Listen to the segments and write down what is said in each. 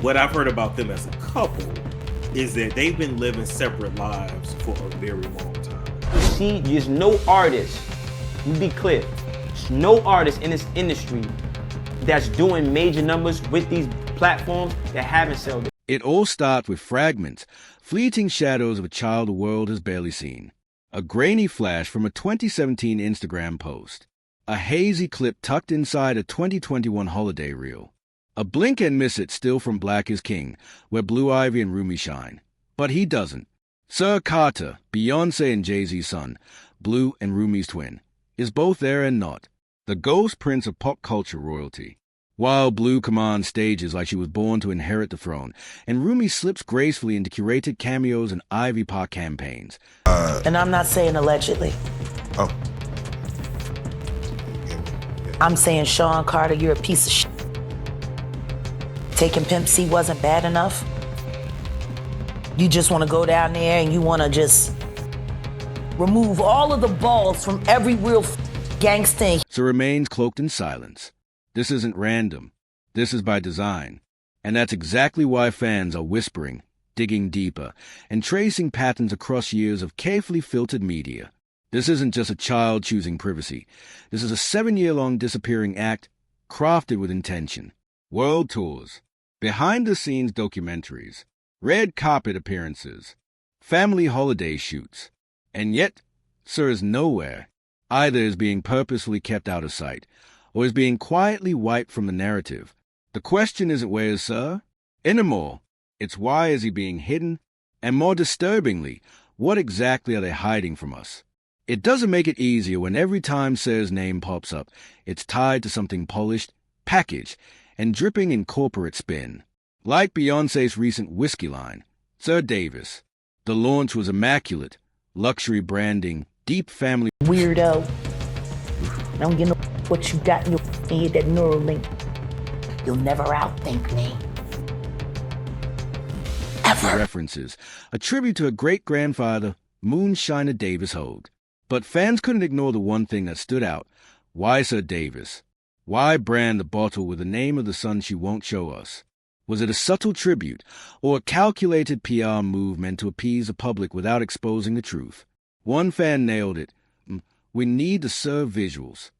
what I've heard about them as a couple is that they've been living separate lives for a very long time. See, there's no artist, let me be clear, there's no artist in this industry that's doing major numbers with these platforms that haven't sold it. It all starts with fragments, fleeting shadows of a child the world has barely seen. A grainy flash from a 2017 Instagram post. A hazy clip tucked inside a 2021 holiday reel. A blink and miss it still from Black is King, where Blue Ivy and Rumi shine. But he doesn't. Sir Carter, Beyonce and Jay-Z's son, Blue and Rumi's twin, is both there and not. The ghost prince of pop culture royalty. While Blue commands stages like she was born to inherit the throne, and Rumi slips gracefully into curated cameos and Ivy Park campaigns. And I'm not saying allegedly. Oh. I'm saying, Sean Carter, you're a piece of shit. Taking Pimp C wasn't bad enough. You just want to go down there and you want to just remove all of the balls from every real gangster. So remains cloaked in silence. This isn't random. This is by design. And that's exactly why fans are whispering, digging deeper, and tracing patterns across years of carefully filtered media. This isn't just a child choosing privacy. This is a 7-year-long disappearing act crafted with intention. World tours, behind-the-scenes documentaries, red carpet appearances, family holiday shoots. And yet, Sir is nowhere. Either is being purposefully kept out of sight, or is being quietly wiped from the narrative. The question isn't where is Sir anymore. It's why is he being hidden? And more disturbingly, what exactly are they hiding from us? It doesn't make it easier when every time Sir's name pops up, it's tied to something polished, packaged, and dripping in corporate spin. Like Beyonce's recent whiskey line, Sir Davis. The launch was immaculate, luxury branding, deep family... Weirdo. I don't get no what you got in your head, that Neuralink. You'll never outthink me. Ever. References, a tribute to a great-grandfather, Moonshiner Davis Hogue. But fans couldn't ignore the one thing that stood out. Why Sir Davis? Why brand the bottle with the name of the son she won't show us? Was it a subtle tribute, or a calculated PR move meant to appease the public without exposing the truth? One fan nailed it. We need to serve visuals.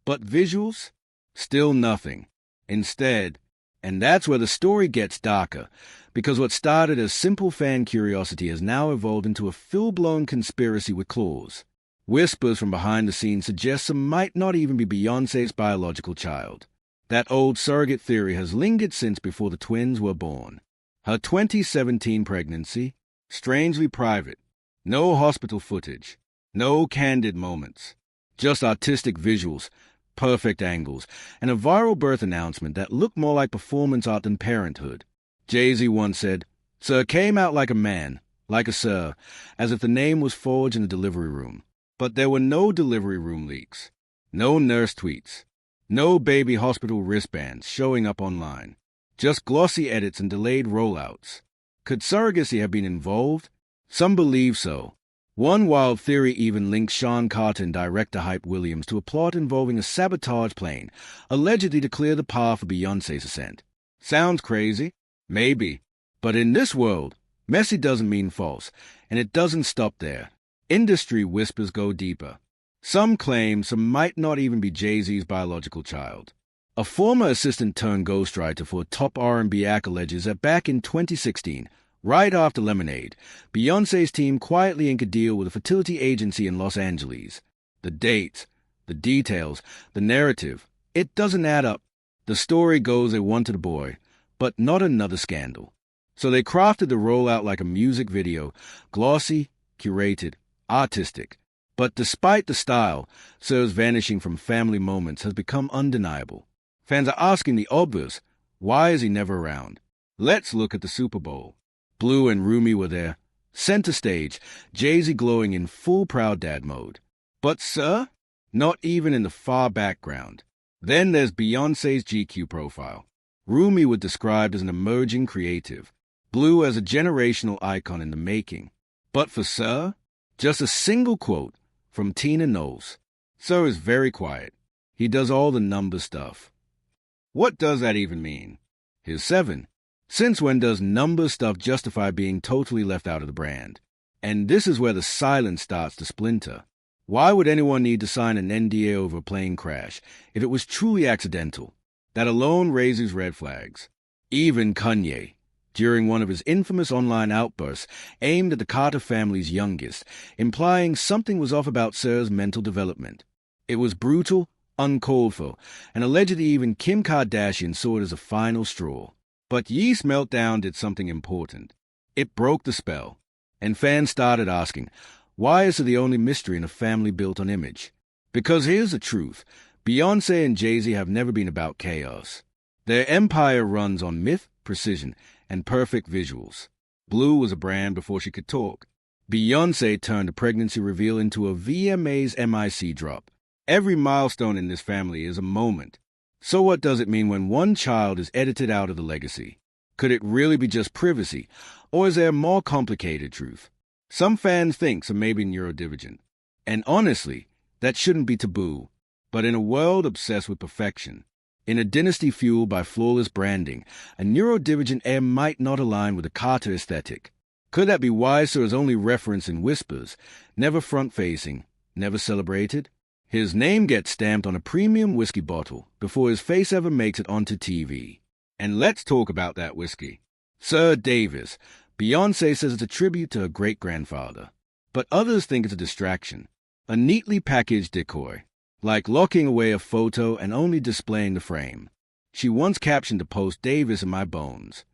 But visuals? Still nothing. Instead, and that's where the story gets darker, because what started as simple fan curiosity has now evolved into a full-blown conspiracy with claws. Whispers from behind the scenes suggest some might not even be Beyoncé's biological child. That old surrogate theory has lingered since before the twins were born. Her 2017 pregnancy, strangely private. No hospital footage. No candid moments. Just artistic visuals, perfect angles, and a viral birth announcement that looked more like performance art than parenthood. Jay-Z once said, Sir came out like a man, like a sir, as if the name was forged in the delivery room. But there were no delivery room leaks. No nurse tweets. No baby hospital wristbands showing up online. Just glossy edits and delayed rollouts. Could surrogacy have been involved? Some believe so. One wild theory even links Sean Carter and director Hype Williams to a plot involving a sabotage plane, allegedly to clear the path for Beyoncé's ascent. Sounds crazy? Maybe. But in this world, messy doesn't mean false, and it doesn't stop there. Industry whispers go deeper. Some claim some might not even be Jay-Z's biological child. A former assistant turned ghostwriter for a top R&B act alleges that back in 2016, right after Lemonade, Beyoncé's team quietly inked a deal with a fertility agency in Los Angeles. The dates, the details, the narrative, it doesn't add up. The story goes they wanted a boy, but not another scandal. So they crafted the rollout like a music video, glossy, curated, artistic. But despite the style, Sir's vanishing from family moments has become undeniable. Fans are asking the obvious, why is he never around? Let's look at the Super Bowl. Blue and Rumi were there. Center stage, Jay-Z glowing in full proud dad mode. But Sir? Not even in the far background. Then there's Beyoncé's GQ profile. Rumi was described as an emerging creative. Blue as a generational icon in the making. But for Sir? Just a single quote from Tina Knowles. Sir is very quiet. He does all the number stuff. What does that even mean? Here's 7. Since when does number stuff justify being totally left out of the brand? And this is where the silence starts to splinter. Why would anyone need to sign an NDA over a plane crash if it was truly accidental? That alone raises red flags. Even Kanye, during one of his infamous online outbursts aimed at the Carter family's youngest, implying something was off about Sir's mental development. It was brutal, uncalled for, and allegedly even Kim Kardashian saw it as a final straw. But Ye's meltdown did something important. It broke the spell, and fans started asking, why is it the only mystery in a family built on image? Because here's the truth. Beyoncé and Jay-Z have never been about chaos. Their empire runs on myth, precision, and perfect visuals. Blue was a brand before she could talk. Beyoncé turned a pregnancy reveal into a VMA's MIC drop. Every milestone in this family is a moment. So what does it mean when one child is edited out of the legacy? Could it really be just privacy, or is there a more complicated truth? Some fans think some may be neurodivergent. And honestly, that shouldn't be taboo. But in a world obsessed with perfection, in a dynasty fueled by flawless branding, a neurodivergent heir might not align with the Carter aesthetic. Could that be why Sir is only referenced in whispers, never front-facing, never celebrated? His name gets stamped on a premium whiskey bottle before his face ever makes it onto TV. And let's talk about that whiskey. Sir Davis. Beyoncé says it's a tribute to her great-grandfather. But others think it's a distraction, a neatly packaged decoy, like locking away a photo and only displaying the frame. She once captioned the post, "Davis in my bones."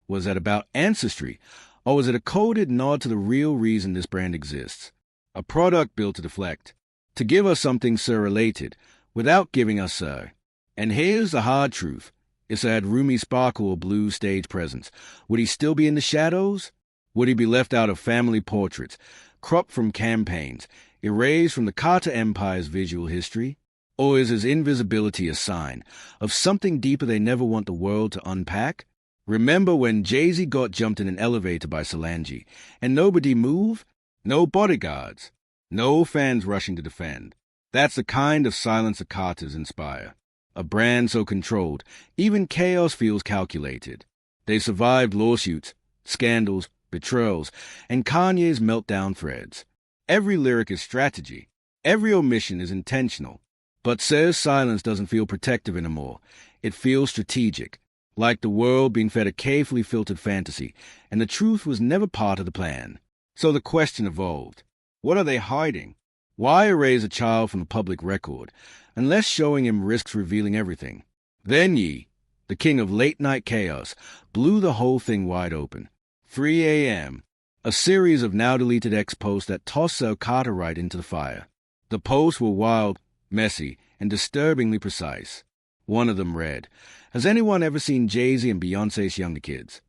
Was that about ancestry, or was it a coded nod to the real reason this brand exists? A product built to deflect, to give us something Sir-related, without giving us Sir. And here's the hard truth. If Sir had roomy sparkle or blue stage presence, would he still be in the shadows? Would he be left out of family portraits, cropped from campaigns, erased from the Carter Empire's visual history? Or is his invisibility a sign of something deeper they never want the world to unpack? Remember when Jay-Z got jumped in an elevator by Solange, and nobody moved? No bodyguards. No fans rushing to defend. That's the kind of silence the Carters inspire. A brand so controlled, even chaos feels calculated. They survived lawsuits, scandals, betrayals, and Kanye's meltdown threads. Every lyric is strategy. Every omission is intentional. But Sir's silence doesn't feel protective anymore. It feels strategic, like the world being fed a carefully filtered fantasy, and the truth was never part of the plan. So the question evolved. What are they hiding? Why erase a child from the public record, unless showing him risks revealing everything? Then Ye, the king of late-night chaos, blew the whole thing wide open. 3 a.m., a series of now-deleted X posts that tossed Sir Carter right into the fire. The posts were wild, messy, and disturbingly precise. One of them read, "Has anyone ever seen Jay-Z and Beyoncé's younger kids?"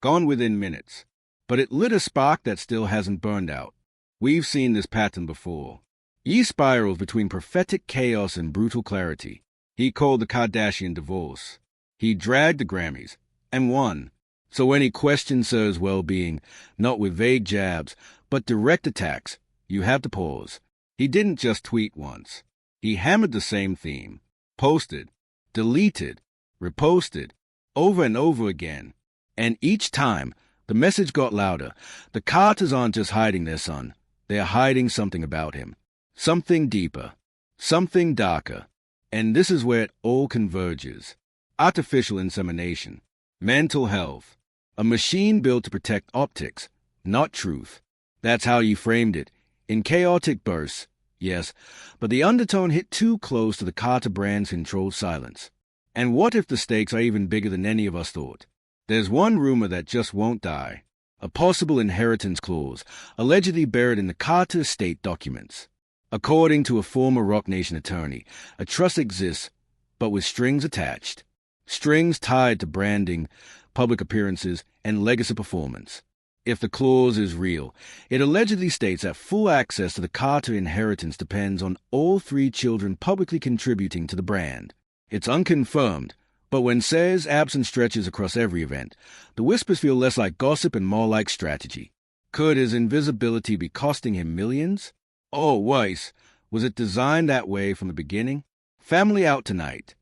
Gone within minutes. But it lit a spark that still hasn't burned out. We've seen this pattern before. Ye spirals between prophetic chaos and brutal clarity. He called the Kardashian divorce. He dragged the Grammys, and won. So when he questioned Sir's well-being, not with vague jabs, but direct attacks, you have to pause. He didn't just tweet once. He hammered the same theme. Posted, deleted, reposted, over and over again. And each time, the message got louder. The Carters aren't just hiding their son. They're hiding something about him. Something deeper. Something darker. And this is where it all converges. Artificial insemination. Mental health. A machine built to protect optics, not truth. That's how you framed it. In chaotic bursts, yes, but the undertone hit too close to the Carter brand's controlled silence. And what if the stakes are even bigger than any of us thought? There's one rumor that just won't die. A possible inheritance clause, allegedly buried in the Carter estate documents. According to a former Roc Nation attorney, a trust exists, but with strings attached. Strings tied to branding, public appearances, and legacy performance. If the clause is real, it allegedly states that full access to the Carter inheritance depends on all 3 children publicly contributing to the brand. It's unconfirmed, but when Sir's absence stretches across every event, the whispers feel less like gossip and more like strategy. Could his invisibility be costing him millions? Oh, Weiss, was it designed that way from the beginning? Family out tonight.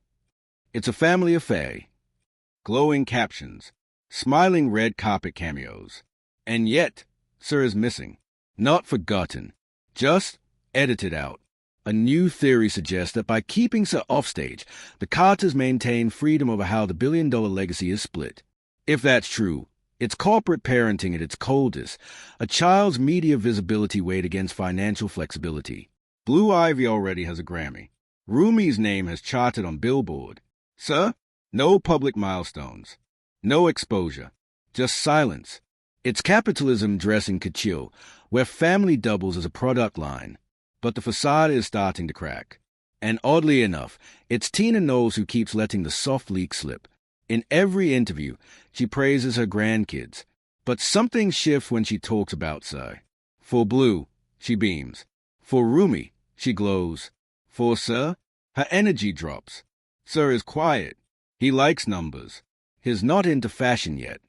It's a family affair. Glowing captions. smiling red carpet cameos. And yet, Sir is missing. Not forgotten, just edited out. A new theory suggests that by keeping Sir offstage, the Carters maintain freedom over how the billion-dollar legacy is split. If that's true, it's corporate parenting at its coldest, a child's media visibility weighed against financial flexibility. Blue Ivy already has a Grammy. Rumi's name has charted on Billboard. Sir, no public milestones. No exposure. Just silence. It's capitalism dressing couture, where family doubles as a product line. But the facade is starting to crack. And oddly enough, it's Tina Knowles who keeps letting the soft leak slip. In every interview, she praises her grandkids. But something shifts when she talks about Sir. For Blue, she beams. For Rumi, she glows. For Sir, her energy drops. Sir is quiet. He likes numbers. He's not into fashion yet.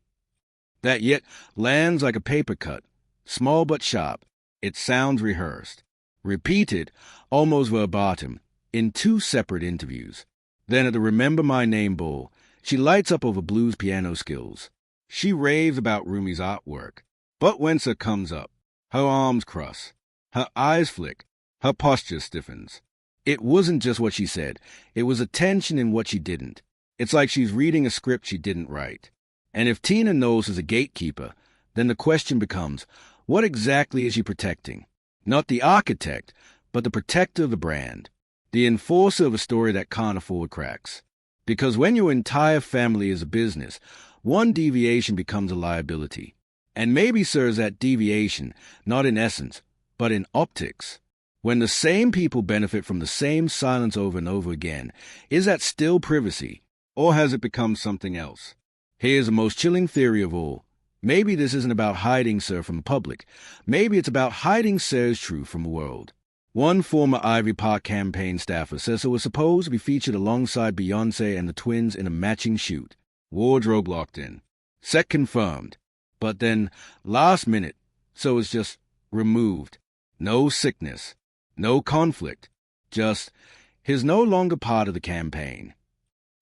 That yet lands like a paper cut, small but sharp. It sounds rehearsed, repeated, almost verbatim, in 2 separate interviews. Then at the Remember My Name Ball, she lights up over Blue's piano skills. She raves about Rumi's artwork. But when Sir comes up, her arms cross, her eyes flick, her posture stiffens. It wasn't just what she said, it was a tension in what she didn't. It's like she's reading a script she didn't write. And if Tina Knowles is a gatekeeper, then the question becomes, what exactly is she protecting? Not the architect, but the protector of the brand, the enforcer of a story that can't afford cracks. Because when your entire family is a business, one deviation becomes a liability. And maybe Sir is that deviation, not in essence, but in optics. When the same people benefit from the same silence over and over again, is that still privacy? Or has it become something else? Here's the most chilling theory of all. Maybe this isn't about hiding Sir from the public. Maybe it's about hiding Sir's truth from the world. One former Ivy Park campaign staffer says it was supposed to be featured alongside Beyoncé and the twins in a matching shoot. Wardrobe locked in. Set confirmed. But then, last minute, so it's just removed. No sickness. No conflict. Just, he's no longer part of the campaign.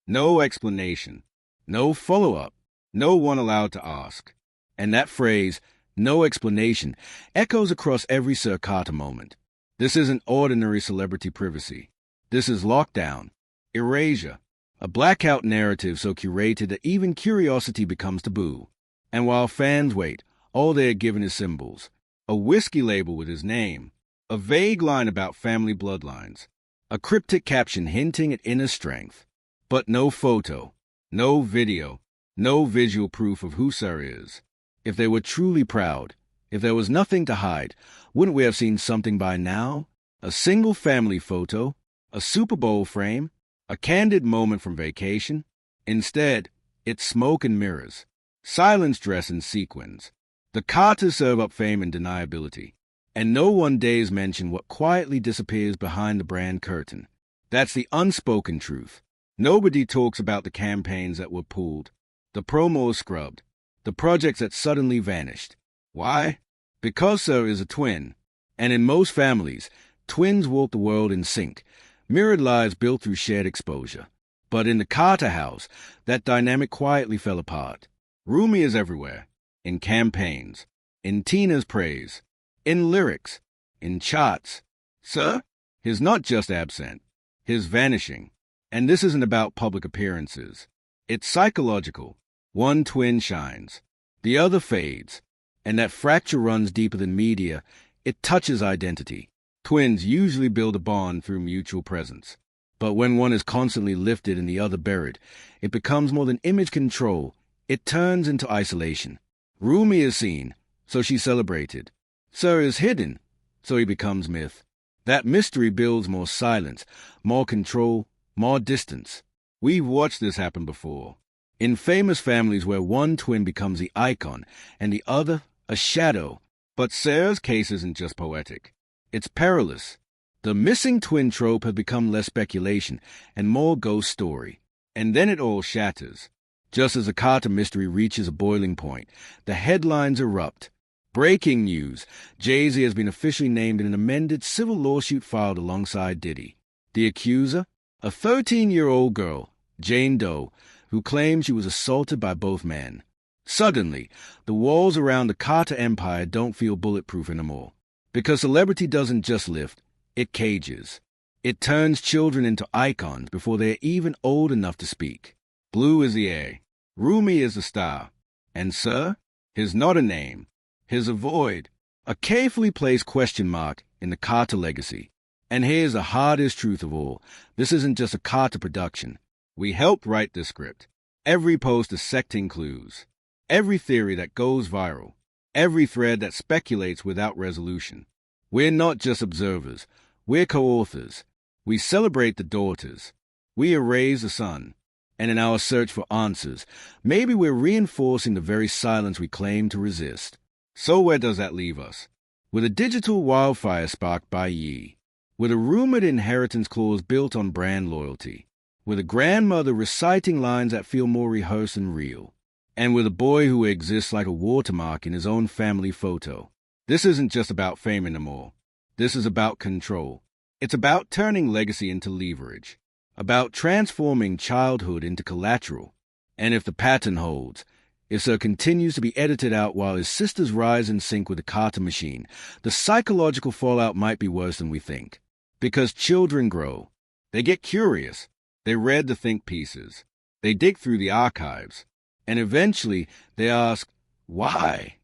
No explanation. No follow-up. No one allowed to ask. And that phrase, no explanation, echoes across every Sir Carter moment. This isn't ordinary celebrity privacy. This is lockdown, erasure, a blackout narrative so curated that even curiosity becomes taboo. And while fans wait, all they are given is symbols. A whiskey label with his name, a vague line about family bloodlines, a cryptic caption hinting at inner strength. But no photo, no video, no visual proof of who Sir is. If they were truly proud, if there was nothing to hide, wouldn't we have seen something by now? A single family photo, a Super Bowl frame, a candid moment from vacation? Instead, it's smoke and mirrors, silence dress and sequins. The Carters serve up fame and deniability, and no one dares mention what quietly disappears behind the brand curtain. That's the unspoken truth. Nobody talks about the campaigns that were pulled, the promos scrubbed, the projects that suddenly vanished. Why? Because Sir is a twin, and in most families, twins walk the world in sync, mirrored lives built through shared exposure. But in the Carter house, that dynamic quietly fell apart. Rumi is everywhere, in campaigns, in Tina's praise, in lyrics, in charts. Sir, he's not just absent, he's vanishing. And this isn't about public appearances. It's psychological. One twin shines, the other fades, and that fracture runs deeper than media. It touches identity. Twins usually build a bond through mutual presence. But when one is constantly lifted and the other buried, it becomes more than image control. It turns into isolation. Rumi is seen, so she's celebrated. Sir is hidden, so he becomes myth. That mystery builds more silence, more control, more distance. We've watched this happen before. In famous families where one twin becomes the icon and the other a shadow. But Sir's case isn't just poetic. It's perilous. The missing twin trope has become less speculation and more ghost story. And then it all shatters. Just as the Carter mystery reaches a boiling point, the headlines erupt. Breaking news. Jay-Z has been officially named in an amended civil lawsuit filed alongside Diddy. The accuser? A 13-year-old girl, Jane Doe, who claimed she was assaulted by both men. Suddenly, the walls around the Carter Empire don't feel bulletproof anymore. Because celebrity doesn't just lift, it cages. It turns children into icons before they're even old enough to speak. Blue is the air. Rumi is the star. And Sir? He's not a name. He's a void. A carefully placed question mark in the Carter legacy. And here's the hardest truth of all. This isn't just a Carter production. We helped write this script. Every post dissecting clues. Every theory that goes viral. Every thread that speculates without resolution. We're not just observers. We're co-authors. We celebrate the daughters. We erase the son. And in our search for answers, maybe we're reinforcing the very silence we claim to resist. So where does that leave us? With a digital wildfire sparked by Yi. With a rumored inheritance clause built on brand loyalty. With a grandmother reciting lines that feel more rehearsed and real. And with a boy who exists like a watermark in his own family photo. This isn't just about fame anymore. This is about control. It's about turning legacy into leverage. About transforming childhood into collateral. And if the pattern holds, if Sir continues to be edited out while his sisters rise in sync with the Carter machine, the psychological fallout might be worse than we think. Because children grow. They get curious. They read the think pieces. They dig through the archives. And eventually they ask, why?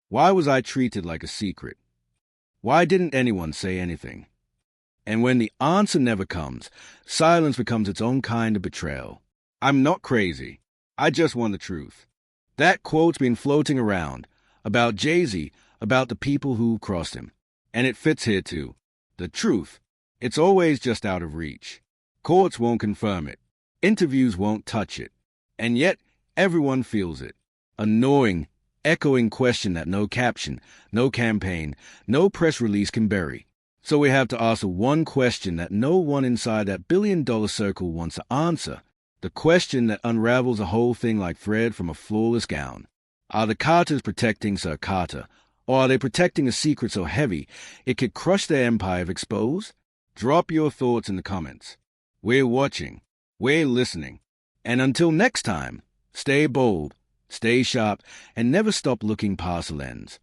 Why was I treated like a secret? Why didn't anyone say anything? And when the answer never comes, silence becomes its own kind of betrayal. I'm not crazy. I just want the truth. That quote's been floating around, about Jay-Z, about the people who crossed him. And it fits here too. The truth. It's always just out of reach. Courts won't confirm it. Interviews won't touch it. And yet, everyone feels it. A gnawing, echoing question that no caption, no campaign, no press release can bury. So we have to ask the one question that no one inside that billion-dollar circle wants to answer. The question that unravels the whole thing like thread from a flawless gown. Are the Carters protecting Sir Carter? Or are they protecting a secret so heavy it could crush their empire if exposed? Drop your thoughts in the comments. We're watching. We're listening. And until next time, stay bold, stay sharp, and never stop looking past the lens.